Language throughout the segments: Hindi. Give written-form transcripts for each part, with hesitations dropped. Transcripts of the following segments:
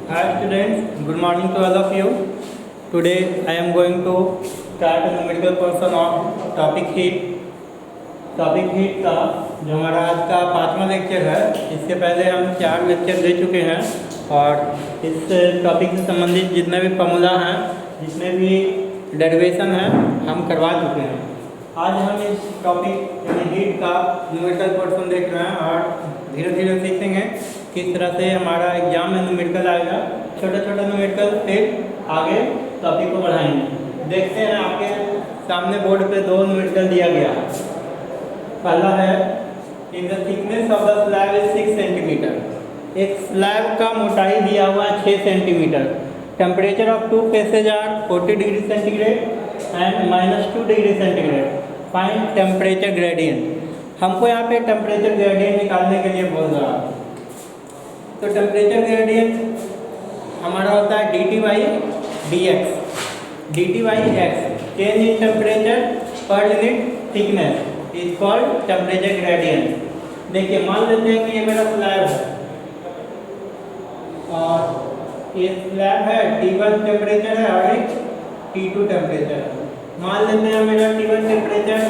Hi students, good morning to all of you. Today I am going to start a numerical portion of topic heat. Topic heat का जो हमारा आज का 5वां लेक्चर है, इससे पहले हम 4 लेक्चर दे चुके हैं और इस टॉपिक से संबंधित जितने भी फॉर्मूला हैं, जितने भी डेरिवेशन हैं, हम करवा चुके हैं। आज हम इस टॉपिक यानी हीट का न्यूमेरिकल पोर्शन देख रहे हैं और धीरे धीरे सीखेंगे किस तरह से हमारा एग्जाम में न्यूमेरिकल आएगा। छोटा छोटा न्यूमेरिकल फिर आगे टॉपिक को बढ़ाएंगे। देखते हैं, आपके सामने बोर्ड पे 2 न्यूमेरिकल दिया गया है। पहला है in the thickness of the slab is 6 centimetre. एक स्लैब का मोटाई दिया हुआ है 6 centimetre. Temperature of 2 faces are 40 degree centigrade and -2 degree centigrade. Find temperature gradient. हमको यहाँ पे टेम्परेचर ग्रेडियंट निकालने के लिए बोल रहा है। तो टेम्परेचर ग्रेडियंट हमारा होता है dt by dx। dt by x change in temperature per unit thickness is called temperature gradient. देखिए, मान लेते हैं कि ये मेरा स्लैब है और ये स्लैब है, T1 टेम्परेचर है और एक T2 टेम्परेचर है। मान लेते हैं मेरा T1 टेम्परेचर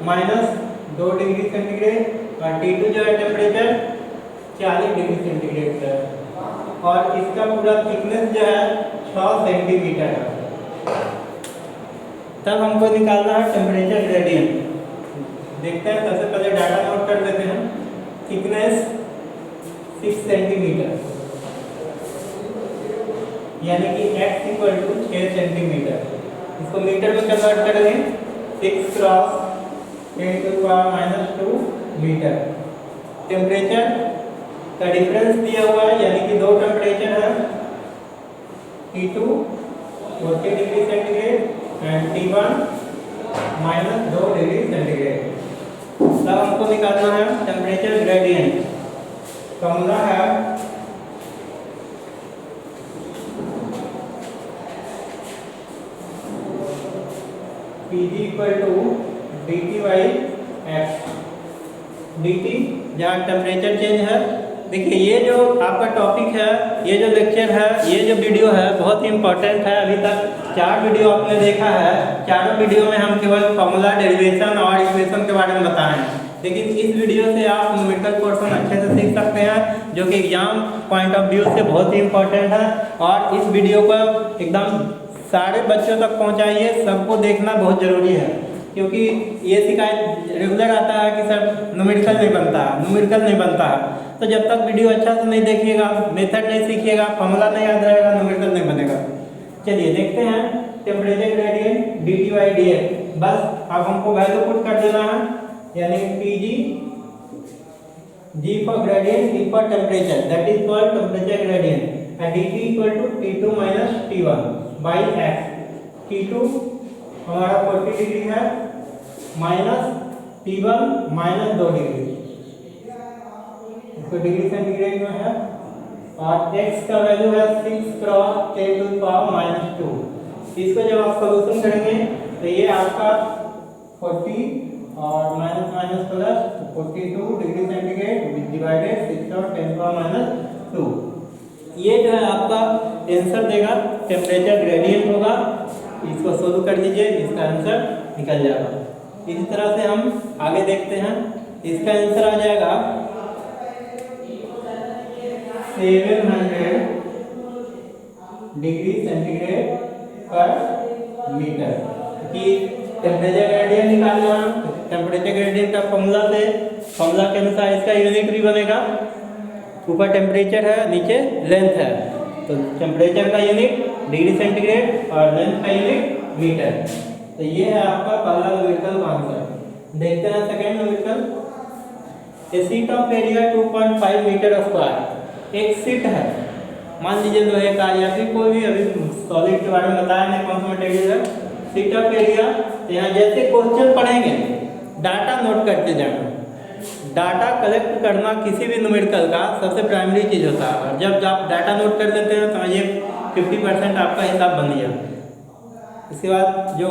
-2 डिग्री सेंटीग्रेड और T2 जो है टेम्परेचर 40 डिग्री सेंटीग्रेड का है और इसका पूरा थिकनेस जो है 6 सेंटीमीटर है। तब हमको निकालना है टेम्परेचर ग्रेडियंट। देखते हैं, सबसे पहले डाटा नोट कर लेते हैं। थिकनेस 6 सेंटीमीटर यानी कि x इक्वल टू 6 सेंटीमीटर। इसको मीटर में कन्वर्ट कर लें, 6 क्रॉस 10⁻⁻2 मीटर। टेम्परेचर का डिफरेंस दिया हुआ है यानी कि 2 टेम्परेचर है, T2 40 degree centigrade and T1 -2 degree centigrade. तब हमको निकालना है टेम्परेचर ग्रेडियंट। फॉर्मूला है Pg equal to dt by x। dt जहाँ टेम्परेचर चेंज है। देखिए, ये जो आपका टॉपिक है, ये जो लेक्चर है, ये जो वीडियो है बहुत ही इम्पोर्टेंट है। अभी तक 4 वीडियो आपने देखा है। चारों वीडियो में हम केवल फॉर्मूला, डेरिवेशन और इक्वेशन के बारे में बताए हैं, लेकिन इस वीडियो से आप न्यूमेरिकल पोर्शन अच्छे से सीख सकते हैं, जो कि एग्जाम पॉइंट ऑफ व्यू से बहुत ही इम्पोर्टेंट है। और इस वीडियो को एकदम सारे बच्चों तक पहुँचाइए, सबको देखना बहुत ज़रूरी है, क्योंकि ये शिकायत रेगुलर आता है कि सर न्यूमेरिकल नहीं बनता है, न्यूमेरिकल नहीं बनता है। तो जब तक वीडियो अच्छा से नहीं देखिएगा, मेथड नहीं सीखिएगा, फॉर्मूला नहीं याद रहेगा, न्यूमेरिकल नहीं बनेगा। चलिए देखते हैं temperature gradient dt by dx। बस अब हमको वैल्यू पुट कर देना है, यानी Pg G for gradient, T for temperature, that is called temperature gradient and dt equal to T2 minus T1 by x। T2 हमारा 40 डिग्री है माइनस T1 -2 डिग्री, इसको डिग्री सेंटीग्रेड में है और x का वैल्यू है 6 क्रॉस 10⁻⁻2। इसको जब आप सॉल्यूशन करेंगे तो ये आपका 40 और minus plus 42 degree centigrade divided 6 और 10⁻⁻2। ये जो है आपका आंसर देगा, टेम्परेचर ग्रेडियंट होगा। इसको सोल्व कर लीजिए, इसका आंसर निकल जाएगा। इसी तरह से हम आगे देखते हैं। इसका आंसर आ जाएगा 700 डिग्री सेंटीग्रेड पर मीटर। कि टेम्परेचर ग्रेडियंट निकालना, टेम्परेचर ग्रेडियंट का फॉर्मूला के अनुसार इसका यूनिट भी बनेगा। ऊपर टेम्परेचर है, नीचे लेंथ है, तो टेम्परेचर का यूनिट डिग्री सेंटीग्रेड और लेंथ का यूनिट मीटर। तो ये है आपका पहला न्यूमेरिकल आंसर। देखते हैं second numerical. A sheet of area 2.5 metre square. एक शीट है, मान लीजिए लोहे का या फिर कोई भी, अभी सॉलिड के बारे में बताया नहीं कौन सा मटेरियल है। शीट ऑफ एरिया, यहाँ जैसे क्वेश्चन पढ़ेंगे डाटा नोट करते जाना। डाटा कलेक्ट करना किसी भी न्यूमेरिकल का सबसे प्राइमरी चीज़ होता है। और जब आप डाटा नोट कर लेते हैं तो ये 50% आपका हिसाब बन गया। इसके बाद जो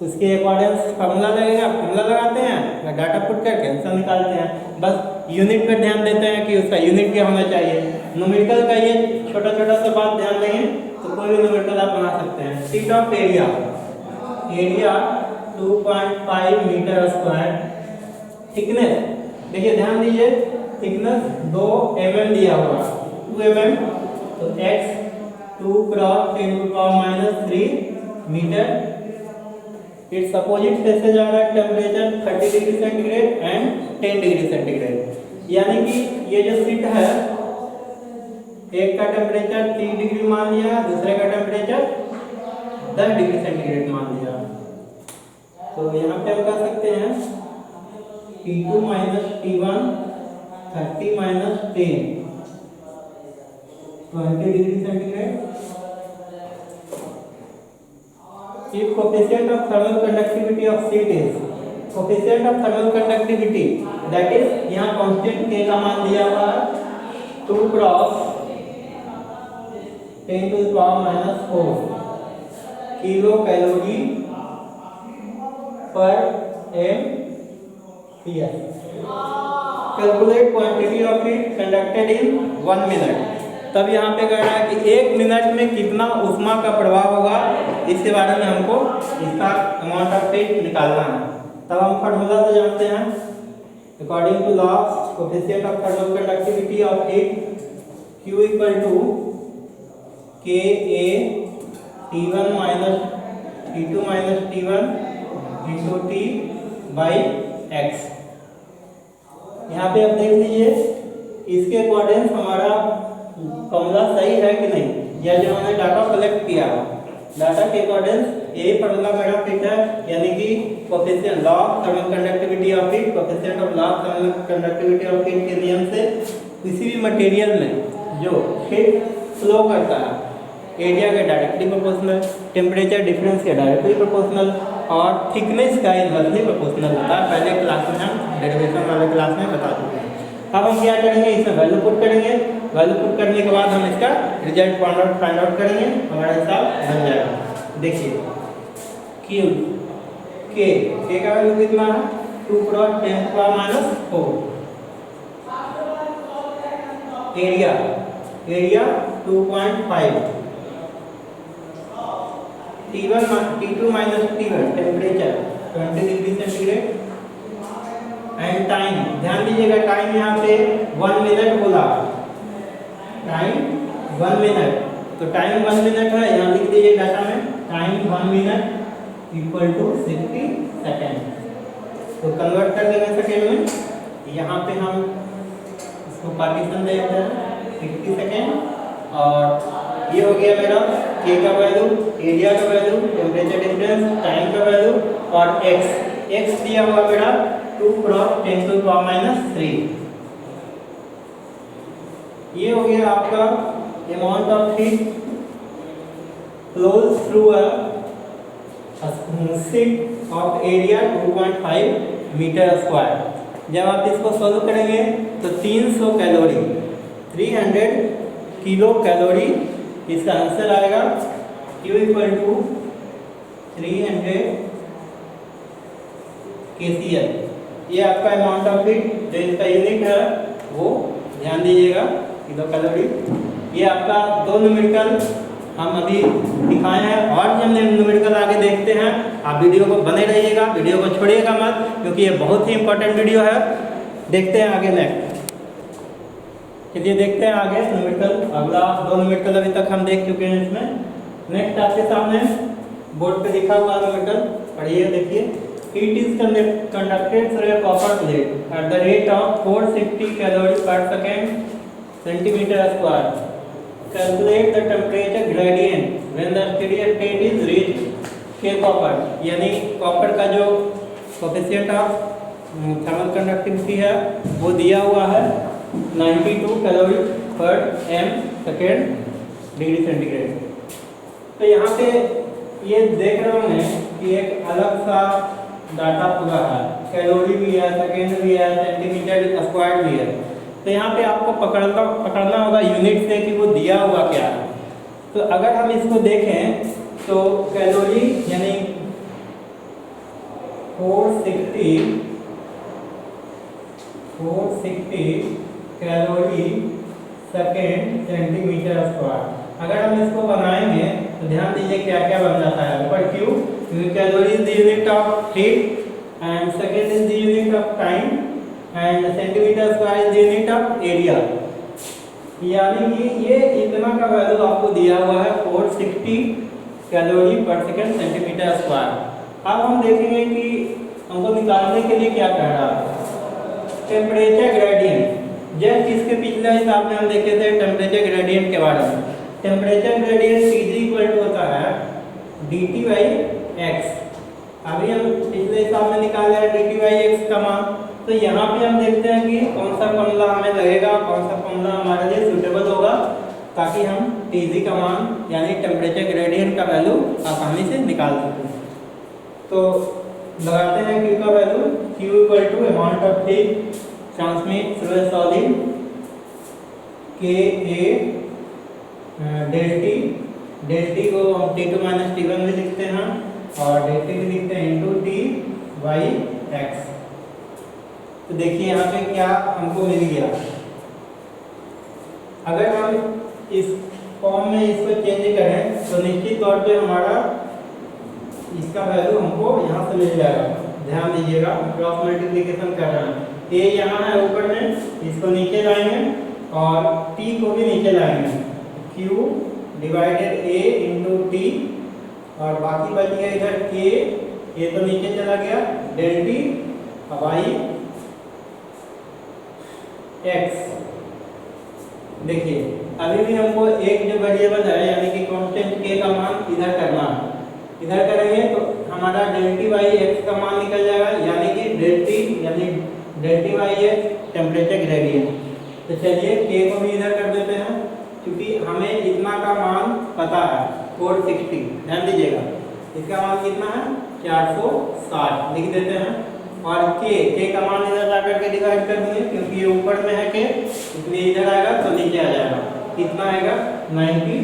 उसके अकॉर्डिंग फार्मूला लगेगा, फार्मूला लगाते हैं, डाटा पुट करके आंसर निकालते हैं। बस यूनिट पर ध्यान देते हैं कि उसका यूनिट क्या होना चाहिए। न्यूमेरिकल का ये छोटा छोटा सा बात ध्यान देंगे तो कोई भी न्यूमेरिकल आप बना सकते हैं। Sheet of area, area 2.5 metre square. Thickness देखिए ध्यान दीजिए, थिकनेस 2 mm दिया हुआ, 2 mm, तो x 2 cross 10⁻³ metre. Its opposite faces आ रहा है temperature 30 degree centigrade and 10 degree centigrade. यानी कि ये जो शीट है, एक का टेम्परेचर 3 डिग्री मान लिया, दूसरे का टेम्परेचर 10 डिग्री सेंटीग्रेड मान लिया। तो यहाँ पे हम कह सकते हैं T2 minus T1 30 minus 10 20 degree centigrade. If coefficient of thermal conductivity of sheet is, coefficient of thermal conductivity that is यहाँ constant K का मान दिया हुआ है 2 क्रॉस 10⁻⁻⁴ किलो कैलोरी पर mPs। Calculate quantity of heat conducted in 1 minute. तब यहाँ पे कह रहा है कि 1 मिनट में कितना ऊष्मा का प्रभाव होगा, इसके बारे में हमको इसका अमाउंट ऑफ हीट निकालना है। तब हम फार्मूला से जानते हैं, according to law coefficient of thermal conductivity of heat Q equal to Ka T1 minus T2 minus T1 into T by X। यहाँ पे आप देख लीजिए इसके अकॉर्डिंग हमारा फॉर्मूला सही है कि नहीं, या जो हमने डाटा कलेक्ट किया डाटा के अकॉर्डिंग यही फॉर्मूला मेरा फिट है। यानी कि coefficient law thermal conductivity of heat, coefficient of law thermal conductivity of heat के नियम से किसी भी मटेरियल में जो हीट फ्लो करता है, एरिया के डायरेक्टली प्रोपोर्शनल, टेम्परेचर डिफरेंस के डायरेक्टली प्रोपोर्शनल और थिकनेस का इनवर्सली प्रोपोर्शनल होता है। पहले क्लास में हम डेरिवेशन वाले क्लास में बता चुके हैं। अब हम क्या करेंगे, इसमें वैल्यू पुट करेंगे, वैल्यू पुट करने के बाद हम इसका रिजल्ट फाइंड आउट करेंगे, हमारा हिसाब बन जाएगा। देखिए Q K का वैल्यू कितना है 2 cross 10⁻⁴। Area 2.5, T2 minus T1 temperature 20 degree centigrade and time ध्यान दीजिएगा, टाइम यहाँ पे 1 मिनट बोला, टाइम 1 मिनट, तो टाइम 1 मिनट है, यहाँ लिख दीजिए डाटा में time 1 minute equal to 60 second. तो कन्वर्ट कर देंगे सेकेंड में, यहाँ पे हम इसको पार्टीशन दे देते हैं 60 सेकेंड। और ये हो गया मेरा K का वैल्यू, एरिया का वैल्यू, टेम्परेचर डिफरेंस, टाइम का वैल्यू और x दिया हुआ मेरा 2 क्रॉस 10⁻⁻3। ये हो गया आपका amount of heat flows through a sheet of area 2.5 metre square. जब आप इसको सॉल्व करेंगे तो 300 कैलोरी 300 किलो कैलोरी इसका आंसर आएगा। Q equal to 300 KCL। ये आपका अमाउंट ऑफ हीट, जो इसका यूनिट है वो ध्यान दीजिएगा किलो कैलोरी। ये आपका 2 न्यूमेरिकल हम अभी दिखाए हैं, और जब न्यूमेरिकल आगे देखते हैं आप वीडियो को बने रहिएगा, वीडियो को छोड़िएगा मत, क्योंकि ये बहुत ही इंपॉर्टेंट वीडियो है। देखते हैं आगे नेक्स्ट, चलिए देखते हैं आगे न्यूमेरिकल। अगला 2 न्यूमेरिकल अभी तक हम देख चुके हैं। इसमें नेक्स्ट आपके सामने बोर्ड पे लिखा हुआ न्यूमेरिकल पढ़िए, देखिए। Heat is conducted through a copper plate at the rate of 460 calories per second centimeter square. Calculate the temperature gradient when the steady state is reached. K copper यानी कॉपर का जो कोएफिशिएंट ऑफ थर्मल कंडक्टिविटी है वो दिया हुआ है 92 कैलोरी पर m सेकेंड डिग्री सेंटीग्रेड। तो यहाँ पे ये देख रहे हैं कि एक अलग सा डाटा पूरा है, कैलोरी भी है, सेकेंड भी है, सेंटीमीटर स्क्वायर भी है। तो यहाँ पे आपको पकड़ना होगा यूनिट से कि वो दिया हुआ क्या है। तो अगर हम इसको देखें तो कैलोरी यानी 460 कैलोरी सेकेंड सेंटीमीटर स्क्वायर। अगर हम इसको बनाएंगे तो ध्यान दीजिए क्या क्या बन जाता है। ऊपर क्यू, क्योंकि calorie is the unit of heat and second is the unit of time and centimetre square is the unit of area. यानी कि ये इतना का वैल्यू आपको दिया हुआ है 460 कैलोरी पर सेकेंड सेंटीमीटर स्क्वायर। अब हम देखेंगे कि हमको निकालने के लिए क्या कह रहा है, टेम्परेचर ग्रेडियंट। जस्ट इसके पिछले हिसाब में हम देखे थे टेम्परेचर ग्रेडियंट के बारे में। Temperature gradient Tg equal to होता है dt बाई एक्स। अभी हम पिछले हिसाब में निकाले हैं dt बाई एक्स का मान, तो यहाँ पे हम देखते हैं कि कौन सा फॉर्मूला हमें लगेगा, कौन सा फॉर्मूला हमारे लिए सूटेबल होगा, ताकि हम Tg का मान यानी टेम्परेचर ग्रेडियंट का वैल्यू आसानी से निकाल सकें। तो लगाते हैं Q का value, Q equal to amount of heat transmit through a solid K A del T को हम T2 माइनस T1 भी लिखते हैं और डेल टी भी लिखते हैं इंटू टी बाई एक्स। तो देखिए यहाँ पे क्या हमको मिल गया। अगर हम इस फॉर्म में इसको चेंज करें तो निश्चित तौर पे हमारा इसका वैल्यू हमको यहाँ से मिल जाएगा। ध्यान दीजिएगा, क्रॉस मल्टीप्लिकेशन कर रहे हैं। ए यहाँ है ऊपर में, इसको नीचे लाएंगे और टी को भी नीचे लाएंगे। Q divided A into T और बाकी बच गया इधर K, ये तो नीचे चला गया, डेल टी बाई एक्स। देखिए अभी भी हमको एक जो वेरिएबल है यानी कि कांस्टेंट K का मान इधर करना है। इधर करेंगे तो हमारा डेल टी बाई एक्स का मान निकल जाएगा, यानी कि del T by X temperature gradient. तो चलिए K को भी इधर कर देते हैं, क्योंकि हमें इतना का मान पता है 460। ध्यान दीजिएगा इसका मान कितना है 460 लिख देते हैं और K का मान इधर ला करके डिवाइड कर देंगे, क्योंकि ये ऊपर में है K इसलिए इधर आएगा तो नीचे आ जाएगा। कितना आएगा 92।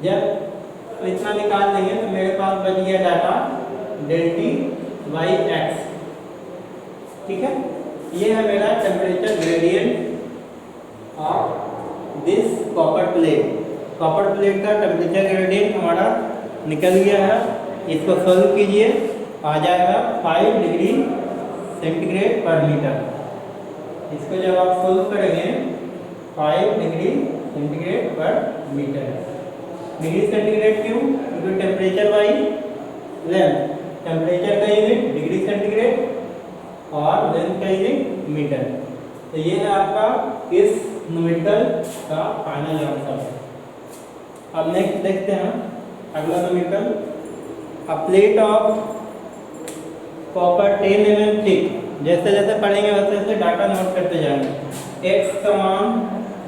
जब इतना निकाल देंगे तो मेरे पास बच गया data del T by X. ठीक है, ये है मेरा temperature gradient of this copper plate. Copper plate का टेम्परेचर ग्रेडियंट हमारा निकल गया है। इसको सॉल्व कीजिए, आ जाएगा 5 डिग्री सेंटीग्रेड पर मीटर। इसको जब आप सॉल्व करेंगे 5 डिग्री सेंटीग्रेड पर मीटर। डिग्री सेंटीग्रेड क्यों? क्योंकि टेम्परेचर बाई लेंथ, टेम्परेचर का यूनिट डिग्री सेंटीग्रेड और लेंथ का यूनिट मीटर। तो ये है आपका इस न्यूमेरिकल का फाइनल आंसर। अब नेक्स्ट देखते हैं अगला numerical. A plate of copper 10 mm thick. जैसे जैसे पढ़ेंगे वैसे वैसे डाटा नोट करते जाएंगे। एक्स का मान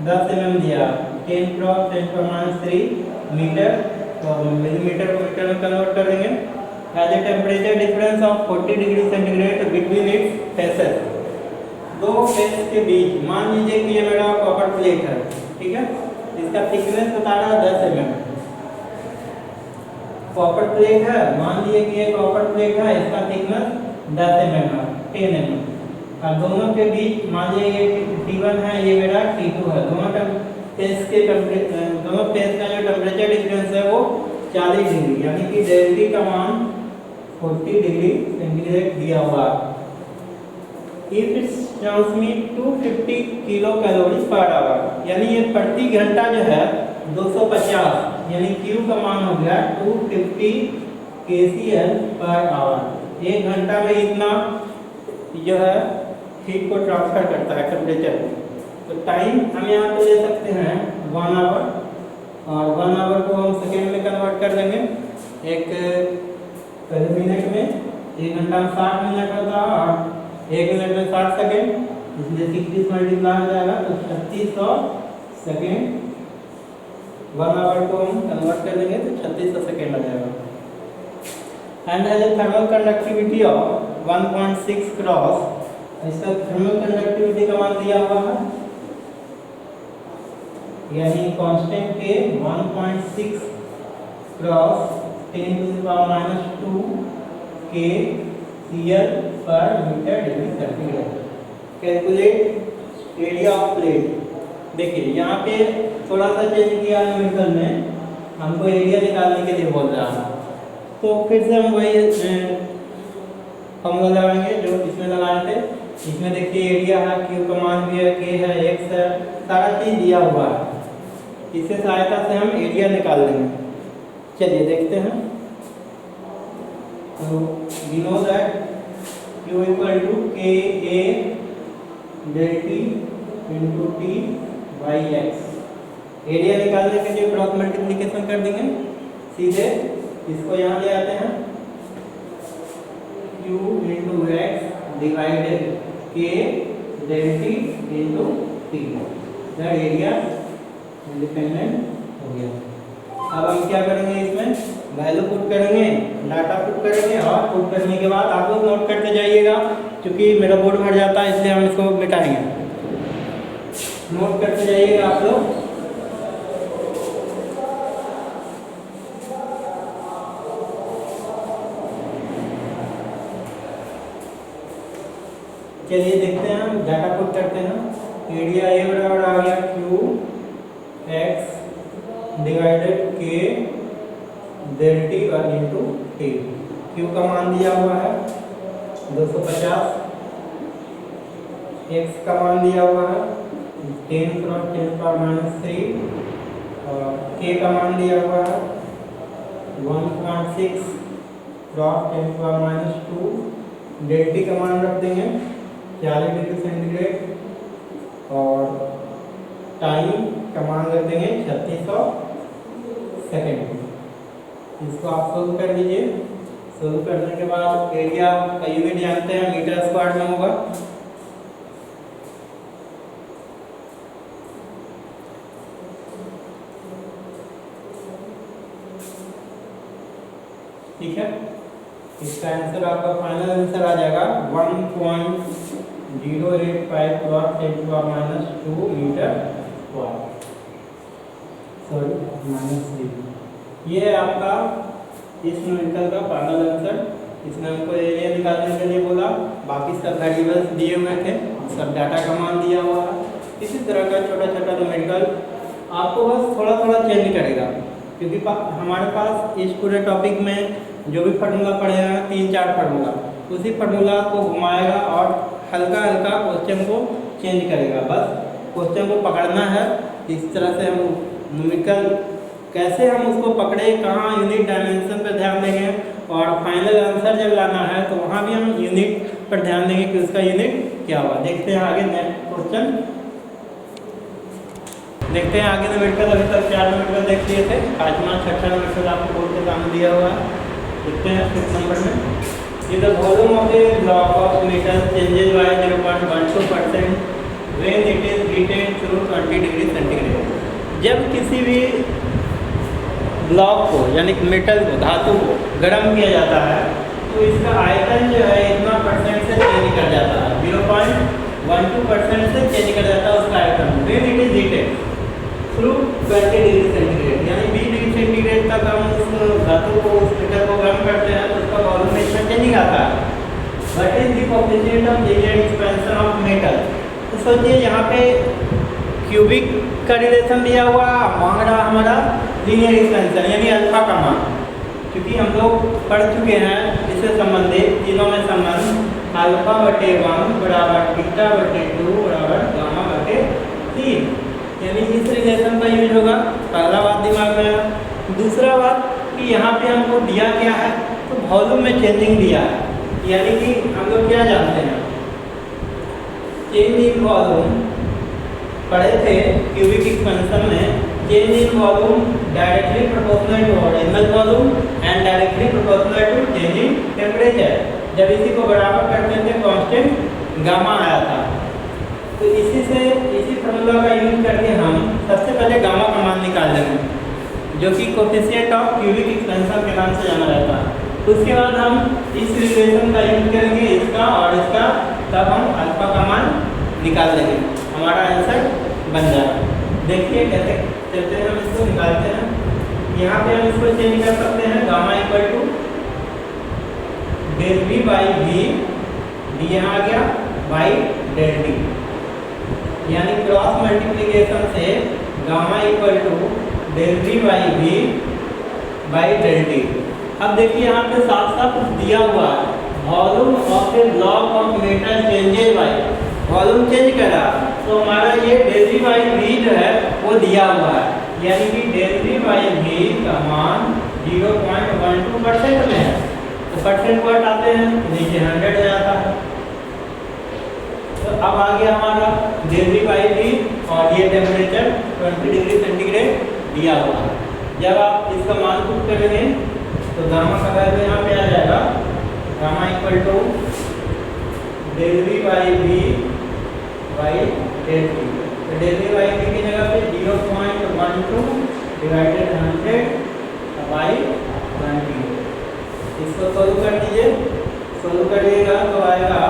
10 mm दिया, 10 क्रॉस 10⁻³ मीटर, तो मिलीमीटर को मीटर में कन्वर्ट कर देंगे। As a temperature difference of 40 degree centigrade between its faces. दो फेस के बीच, मान लीजिए कि ये मेरा कॉपर प्लेट है, ठीक है, इसका थिकनेस बता रहा है 10 mm। कॉपर प्लेट है, मान लीजिए कि ये कॉपर प्लेट है, इसका थिकनेस 10 mm है, 10 mm। और दोनों के बीच मान लीजिए ये T1 है, ये मेरा T2 है। दोनों फेस का जो टेम्परेचर डिफरेंस है वो 40 डिग्री, यानी कि डेल टी का मान 40 डिग्री सेंटीग्रेड दिया हुआ है। If it's transmit 250 kilo calorie per hour, यानी ये प्रति घंटा जो है 250, यानी Q का मान हो गया 250 kcal पर आवर। एक घंटा में इतना जो है हीट को ट्रांसफर करता है टेम्परेचर। तो टाइम हम यहाँ पे ले सकते हैं 1 आवर, और 1 आवर को हम सेकेंड में कन्वर्ट कर देंगे। एक मिनट में, 1 घंटा में 60 मिनट होता है और 1 मिनट में 60 सेकेंड, इसलिए 60 से मल्टीप्लाई हो जाएगा तो 3600 सेकेंड। 1 आवर को हम कन्वर्ट कर देंगे तो 3600 सेकेंड आ जाएगा। And has a thermal conductivity of 1.6 cross, इसका थर्मल कंडक्टिविटी का मान दिया हुआ है, यानी कांस्टेंट के 1.6 क्रॉस 10⁻², के CL पर metre degree centigrade. Calculate area of plate. देखिए यहाँ पे थोड़ा सा चेंज किया न्यूमेरिकल में, हमको एरिया निकालने के लिए बोल रहा है, तो फिर से हम वही फॉर्मूला लगाएंगे जो इसमें लगाए थे। इसमें देखिए एरिया है, क्यू का मान भी है, के है, एक्स है, सारा चीज दिया हुआ है। इससे सहायता से हम एरिया निकाल लेंगे। चलिए देखते हैं। तो we know that Q equal to K A del T into T by x. Area निकालने के लिए क्रॉस मल्टीप्लिकेशन कर देंगे सीधे, इसको यहाँ ले आते हैं। Q into X divided K del T into T, area independent हो गया। अब हम क्या करेंगे, इसमें वैल्यू पुट करेंगे, डाटा पुट करेंगे, और पुट करने के बाद आप लोग नोट करते जाइएगा, क्योंकि मेरा बोर्ड भर जाता है इसलिए हम इसको मिटाएंगे। नोट करते जाइएगा आप लोग। चलिए देखते हैं, हम डाटा पुट करते हैं। एरिया ए बराबर आ गया Q x divided K del T और इंटू टी। क्यू का मान दिया हुआ है 250, एक्स का मान दिया हुआ है 10 क्रॉस 10 पावर -3, और के का मान दिया हुआ है 1.6 क्रॉस 10 पावर -2। डेल टी का मान रख देंगे 40 डिग्री सेंटीग्रेड, और टाइम का मान रख देंगे 3600 सेकेंड। इसको आप सोल्व कर लीजिए। सोल्व करने के बाद एरिया का यूनिट जानते हैं, मीटर स्क्वायर में होगा। ठीक है, इसका आंसर आपका फाइनल आंसर आ जाएगा 1.085 cross 10 power -2 metre square, sorry -3। ये है आपका इस न्यूमेरिकल का फाइनल आंसर। इसमें हमको एरिया निकालने के लिए बोला, बाकी सब वेरिएबल्स दिए हुए थे, सब डाटा का मान दिया हुआ है। इसी तरह का छोटा छोटा न्यूमेरिकल आपको बस थोड़ा थोड़ा चेंज करेगा, क्योंकि हमारे पास इस पूरे टॉपिक में जो भी फार्मूला पढ़ेगा 3-4 फार्मूला, उसी फार्मूला को घुमाएगा और हल्का हल्का क्वेश्चन को चेंज करेगा। बस क्वेश्चन को पकड़ना है। इस तरह से हम न्यूमेरिकल कैसे हम उसको पकड़े, कहाँ यूनिट डायमेंशन पर ध्यान देंगे, और फाइनल आंसर जब लाना है तो वहाँ भी हम यूनिट पर ध्यान देंगे कि उसका यूनिट क्या हुआ। देखते हैं आगे नेक्स्ट क्वेश्चन। देखते हैं आगे न्यूमेरिकल। अभी तक 4 न्यूमेरिकल देख लिए थे, 5वां 6वां न्यूमेरिकल आपको बोर्ड के सामने दिया हुआ है। देखते हैं 6 नंबर में, ये the volume of a block of metal changes by 0.12% when it is heated through 20 degree centigrade. जब किसी भी ब्लॉक को यानी मेटल को, धातु को गर्म किया जाता है तो इसका आयतन जो है इतना परसेंट से चेंज कर जाता है, 0.12% से चेंज कर जाता है उसका आयतन। When it is heated through 20 degree centigrade, यानी 20 डिग्री सेंटीग्रेड तक हम उस धातु को, उस मेटल को गर्म करते हैं तो उसका वॉल्यूम में इतना चेंजिंग आता है। What is the coefficient of linear expansion of metal. तो सोचिए यहाँ पे क्यूबिक का रिलेशन दिया हुआ, मांग रहा हमारा लीनियर एक्सपेंशन यानी अल्फा का मान। क्योंकि हम लोग पढ़ चुके हैं इससे संबंधित तीनों में संबंध अल्फा बटे 1 बराबर बीटा बटे 2 बराबर गामा बटे 3, यानी इस रिलेशन का यूज होगा। पहला बात दिमाग में आया। दूसरा बात कि यहाँ पे हमको दिया क्या है, तो वॉल्यूम में चेंजिंग दिया है, यानी कि हम लोग क्या जानते हैं, चेंज इन वॉल्यूम पढ़े थे क्यूबिक एक्सपेंशन में। Change in volume directly proportional to original volume and directly proportional to change in temperature. जब इसी को बराबर करते थे कांस्टेंट गामा आया था। तो इसी फार्मूला का यूज करके हम सबसे पहले गामा का मान निकाल लेंगे, जो कि कोएफिशिएंट ऑफ क्यूबिक एक्सपेंशन के नाम से जाना जाता है। उसके बाद हम इस रिलेशन का यूज करेंगे, इसका और इसका, तब हम अल्फा का मान निकाल लेंगे, हमारा आंसर बन जाएगा। देखिए कैसे चलते हैं, हम इसको निकालते हैं। यहाँ पे हम इसको चेंज कर सकते हैं, gamma equal to del V by V, D यहाँ आ गया बाई डेल डी, यानी क्रॉस मल्टीप्लीकेशन से gamma equal to del V by V by del D. अब देखिए यहाँ पे साफ साफ दिया हुआ है volume of a block of metal changes by, volume change करा तो हमारा ये डेल वी बाई वी जो है वो दिया हुआ है, यानी कि डेल वी बाई वी का मान 0.12% में है, तो परसेंट को हटाते हैं नीचे 100 जाता है। तो अब आ गया हमारा डेल वी बाई वी और ये टेम्परेचर 20 डिग्री सेंटीग्रेड दिया हुआ है। जब आप इसका मान पुट करेंगे तो गामा का वैल्यू यहाँ पे आ जाएगा, gamma equal to del V by V by del V, तो डेल वी बाई वी की जगह पे 0.12 डिवाइडेड 100 बाई 20। इसको सोल्व कर दीजिए, सोल्व करिएगा तो आएगा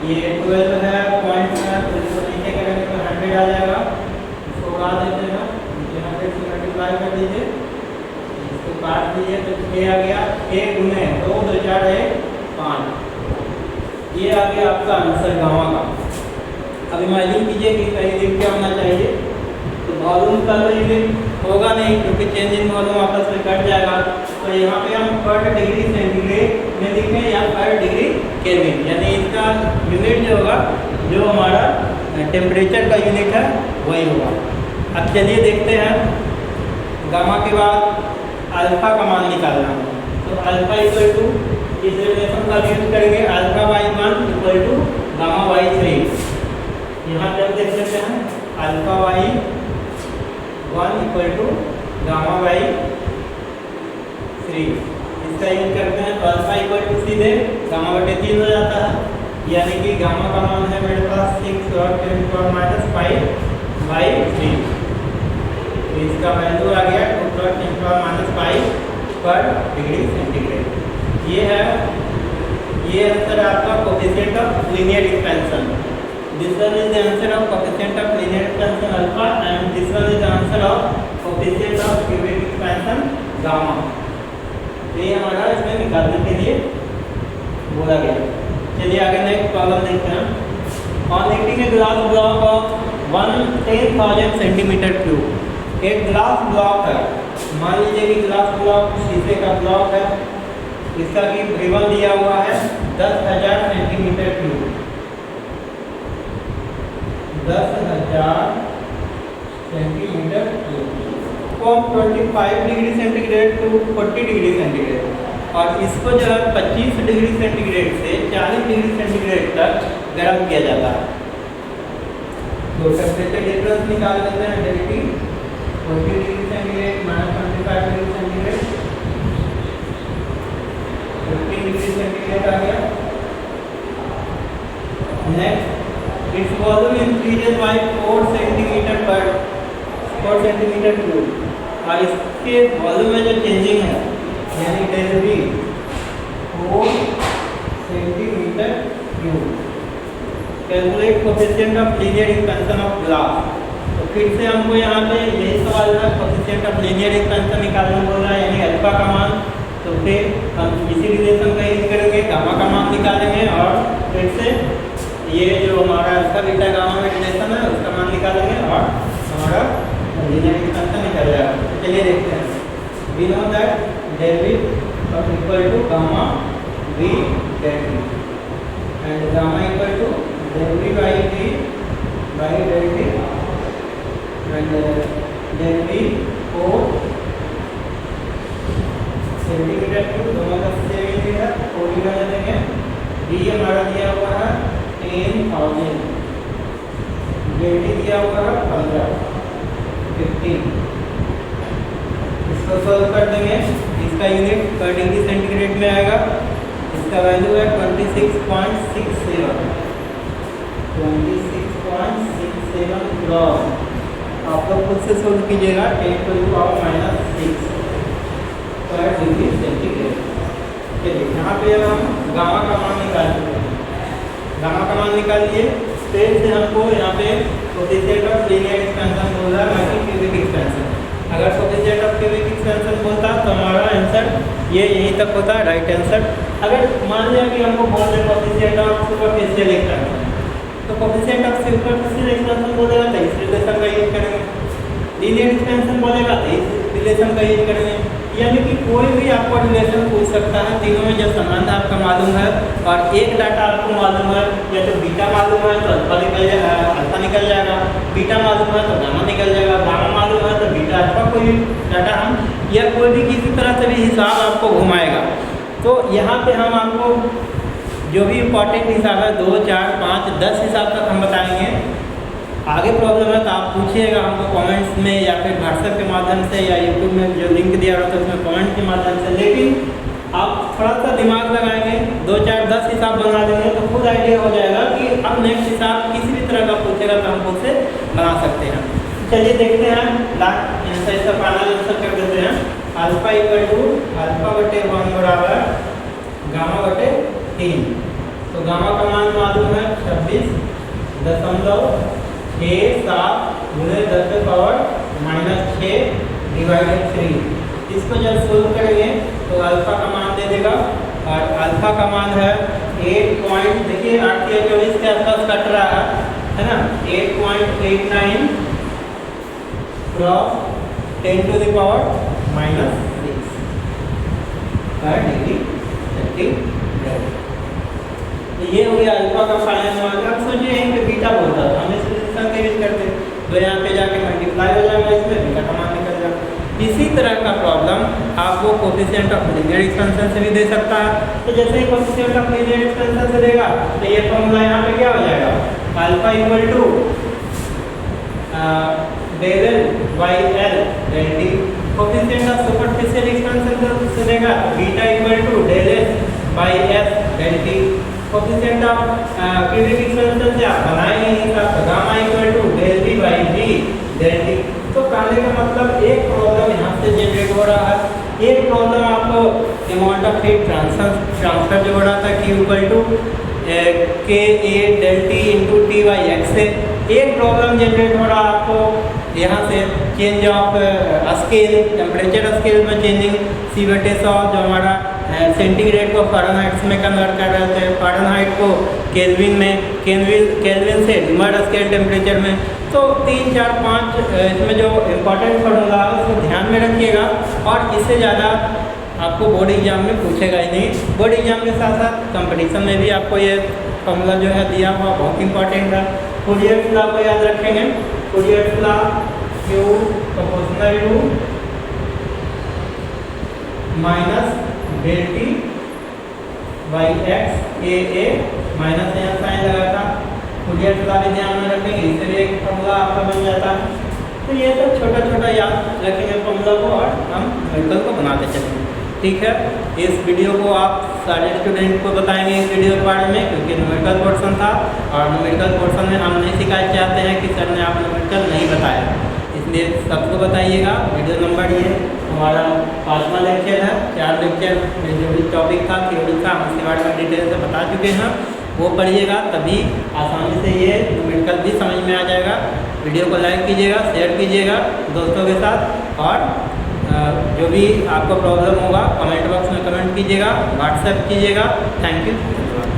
ये 12 है पॉइंट है, तो इसको नीचे करेंगे तो 100 आ जाएगा, इसको काट देते हैं, नीचे 100 से मल्टीप्लाई कर दीजिए, इसको काट दीजिए तो 6 आ गया, 1 गुने 2 2 4 1 5, ये आ गया आपका आंसर गामा का। अब इमेजिन कीजिए कि इसका यूनिट क्या होना चाहिए, तो वॉल्यूम का तो यूनिट होगा नहीं क्योंकि चेंज इन वॉल्यूम आपस में कट जाएगा, तो यहाँ पे हम पर डिग्री सेंटीग्रेड में लिखें या पर डिग्री केल्विन, यानी इसका यूनिट जो होगा जो हमारा टेम्परेचर का यूनिट है वही होगा। अब चलिए देखते हैं गामा के बाद अल्फा का मान निकालना, तो अल्फा इक्वल टू इस रिलेशन का यूज करेंगे, alpha by 1 equal to gamma by 3। यहाँ पे देख सकते हैं alpha by 1 equal to gamma by 3, इसका यूज करते हैं तो अल्फा इक्वल टू सीधे गामा बटे 3 हो जाता है, यानी कि गामा का मान है मेरे पास 6 और 10 माइनस 5 बाई 3, तो इसका वैल्यू आ गया 2 और 10 माइनस 5 पर डिग्री सेंटीग्रेड। ये है, ये आंसर है आपका coefficient of linear expansion. This one is the answer of coefficient of linear expansion alpha and this one is the answer of coefficient of cubic expansion gamma। तो ये हमारा इसमें निकालने के लिए बोला गया। चलिए आगे नेक्स्ट प्रॉब्लम देखते हैं। On heating a glass block of 10,000 centimetre cube, एक ग्लास ब्लॉक है, मान लीजिए कि ग्लास ब्लॉक शीशे का ब्लॉक है, इसका की V1 दिया हुआ है 10,000 centimetre cube, 10,000 centimetre cube from 25 degree centigrade to 40 degree centigrade, और इसको जो है 25 डिग्री सेंटीग्रेड से 40 डिग्री सेंटीग्रेड तक गर्म किया जाता है। तो टेम्परेचर डिफरेंस निकाल लेते हैं directly, 40 degree centigrade minus 25 degree centigrade, 15 degree centigrade आ गया। Next its volume increases by 4 centimetre पर 4 सेंटीमीटर क्यूब, और इसके वॉल्यूम में जो चेंजिंग है यानी del V 4 centimetre cube. Calculate coefficient of linear expansion of glass, तो फिर से हमको यहाँ पे यही सवाल है, कोएफिशिएंट ऑफ लीनियर एक्सपेंशन निकालना बोल रहा है, यानी अल्फा का मान, तो फिर हम इसी रिलेशन का यूज करेंगे, गामा का मान निकालेंगे और फिर से ये जो हमारा अल्फा बीटा गामा में रिलेशन है उसका मान निकालेंगे और हमारा लीनियर एक्सपेंशन निकल जाएगा। चलिए देखते हैं। We know that del V equal to gamma V del V and gamma equal to del V by del V and del V 4 centimetre cube, दोनों का सेम ही है, 4 का देंगे। वी हमारा दिया हुआ है 10,000, डेल्टी दिया हुआ है 15, इसको सॉल्व कर देंगे, इसका यूनिट पर डिग्री सेंटीग्रेड में आएगा, इसका वैल्यू है 26.67 ग्राम। आप लोग खुद से सोल्व कीजिएगा, 10 to the power -6 पर डिग्री सेंटीग्रेड। चलिए यहाँ पे हम गामा का मान निकाल चुके हैं, गामा का मान निकाल लिए, फिर से हमको यहाँ पे कोएफिशिएंट ऑफ लीनियर एक्सपेंशन बोल रहा है, क्यूबिक एक्सपेंशन। अगर कोफिशिएंट ऑफ क्यूबिक एक्सपेंशन बोलता तो हमारा आंसर ये यहीं तक होता है, राइट आंसर। अगर मान लिया कि हमको बोल रहे कोफिशिएंट ऑफ सुपरफिशियल एक्सपेंशन, तो कोफिशिएंट ऑफ सुपरफिशियल एक्सपेंशन बोलेगा तो इस रिलेशन का यूज करेंगे, लीनियर एक्सपेंशन बोलेगा तो इस रिलेशन का यूज करेंगे। यानी कि कोई भी आपको रिलेशन पूछ सकता है, तीनों में जब संबंध आपका मालूम है और एक डाटा आपको मालूम है, या तो बीटा मालूम है तो अल्फा निकल जाएगा, बीटा मालूम है तो गामा निकल जाएगा, गामा मालूम है तो बीटा अल्फा, कोई डाटा हम या कोई भी किसी तरह से भी हिसाब आपको घुमाएगा। तो यहाँ पे हम आपको जो भी इम्पोर्टेंट हिसाब है 2, 4, 5, 10 हिसाब तक हम बताएंगे। आगे प्रॉब्लम है तो आप पूछिएगा हमको कमेंट्स में या फिर व्हाट्सएप के माध्यम से या यूट्यूब में जो लिंक दिया रहता है उसमें कमेंट के माध्यम से। लेकिन आप थोड़ा सा दिमाग लगाएंगे, 2, 4, 10 हिसाब बना देंगे तो खुद आइडिया हो जाएगा कि अब नेक्स्ट हिसाब किसी भी तरह का पूछेगा तो हम उससे बना सकते हैं। चलिए देखते हैं, लास्ट आंसर इसका फाइनल आंसर कर देते हैं। अल्फा इक्वल टू अल्फा बटे 1 बराबर गामा बटे 3। तो गामा का मान मालूम है 26.67 गुणे 10 के पावर -6 डिवाइडेड 3। इसको जब सोल्व करेंगे तो अल्फा का मान दे देगा और अल्फा का मान है 8 देखिए 8 के 24 के आसपास कट रहा है ना, 8.89 क्रॉस 10 टू द पावर -6 पर डिग्री सेंटीग्रेड। तो ये हो गया अल्फा का फाइनल मान। अब सोचिए यहीं पे बीटा बोलता था, हम इस रिलेशन का यूज करते तो यहाँ पे जाके मल्टीप्लाई हो जाएगा, इसमें बीटा का मान निकल जाएगा। इसी तरह का प्रॉब्लम आपको कोफिशिएंट ऑफ लीनियर एक्सपेंशन से भी दे सकता है। तो जैसे ही कोफिशिएंट ऑफ लीनियर एक्सपेंशन से देगा तो ये फॉर्मूला यहाँ पे क्या हो जाएगा, alpha equal to del L by L del T. Coefficient of superficial expansion से देगा beta equal to del L by S del T. Coefficient of cubic expansion से आप बनाएंगे हिसाब तो gamma equal to del T by D del T. तो कहने का मतलब एक प्रॉब्लम यहाँ से जनरेट हो रहा है, एक प्रॉब्लम आपको अमाउंट ऑफ हीट ट्रांसफर जो हो रहा था Q equal to K A del T into T by x से, एक प्रॉब्लम जनरेट हो रहा है आपको यहाँ से change of scale, temperature scale में चेंजिंग C/100 जो हमारा सेंटीग्रेड को फ़ारेनहाइट में कन्वर्ट कर रहे थे, फ़ारेनहाइट को केल्विन में, केल्विन से डिमर्ड स्केल टेम्परेचर में। तो 3, 4, 5 इसमें जो इम्पोर्टेंट फॉर्मूला है उसको ध्यान में रखिएगा और इससे ज़्यादा आपको बोर्ड एग्जाम में पूछेगा ही नहीं। बोर्ड एग्जाम के साथ साथ कंपटीशन में भी आपको ये फॉर्मूला जो है दिया हुआ बहुत इंपॉर्टेंट है। फूरियर्स लॉ को याद रखेंगे, Fourier's law Q proportional to minus del T by x A minus यहाँ साइन लगा था। फूरियर लॉ भी ध्यान में रखेंगे, इससे भी एक फॉर्मूला आपका बन जाता है। तो ये सब छोटा छोटा याद रखेंगे फॉर्मूला को और हम न्यूमेरिकल को बनाते चलेंगे। ठीक है, इस वीडियो को आप सारे स्टूडेंट को बताएंगे इस वीडियो के बारे में, क्योंकि न्यूमेरिकल पोर्शन था और न्यूमेरिकल पोर्शन में हम नहीं शिकायत चाहते हैं कि सर ने आप न्यूमेरिकल नहीं बताया, इसलिए सबको बताइएगा। वीडियो नंबर ये हमारा 5वां लेक्चर है, 4 लेक्चर में जो भी टॉपिक था थ्योरी था हम इसके बारे में डिटेल से बता चुके हैं, वो पढ़िएगा तभी आसानी से ये न्यूमेरिकल भी समझ में आ जाएगा। वीडियो को लाइक कीजिएगा, शेयर कीजिएगा दोस्तों के साथ और जो भी आपको प्रॉब्लम होगा कमेंट बॉक्स में कमेंट कीजिएगा, व्हाट्सएप कीजिएगा। थैंक यू, धन्यवाद।